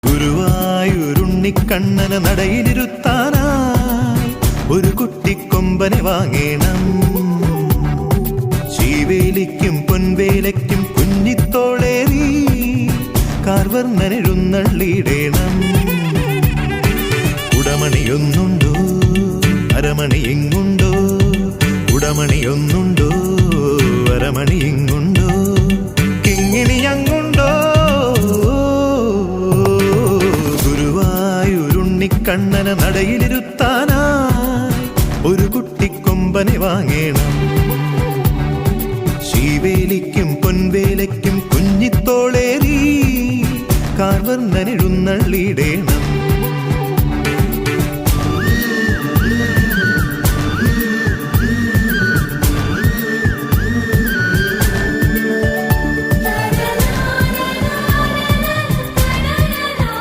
ഗുരുവായൂരുണ്ണിക്കണ്ണനെ നടയിലിരുത്താനായി ഒരു കുട്ടിക്കൊമ്പനെ വാങ്ങേണം. ശീവേലിക്കും പൊൻവേലയ്ക്കും കുഞ്ഞിത്തോളേറി കാർവർണ്ണനെഴുന്നള്ളിയിടേണം. കുടമണിയൊന്നുണ്ടോ അരമണി ഇങ്ങുണ്ടോ, കുടമണിയൊന്നുണ്ടോ അരമണി ഇങ്ങുണ്ടോ, കിങ്ങിണി അങ്ങുണ്ടോ. ഗുരുവായൂരുണ്ണിക്കണ്ണനെ നടയിലിരുത്താനായി ഒരു കുട്ടിക്കൊമ്പനെ വാങ്ങേണം. ശീവേലിക്കും പൊൻവേലയ്ക്കും കുഞ്ഞിത്തോളേറി കാർവർണ്ണനെഴുന്നള്ളിയിടേണം.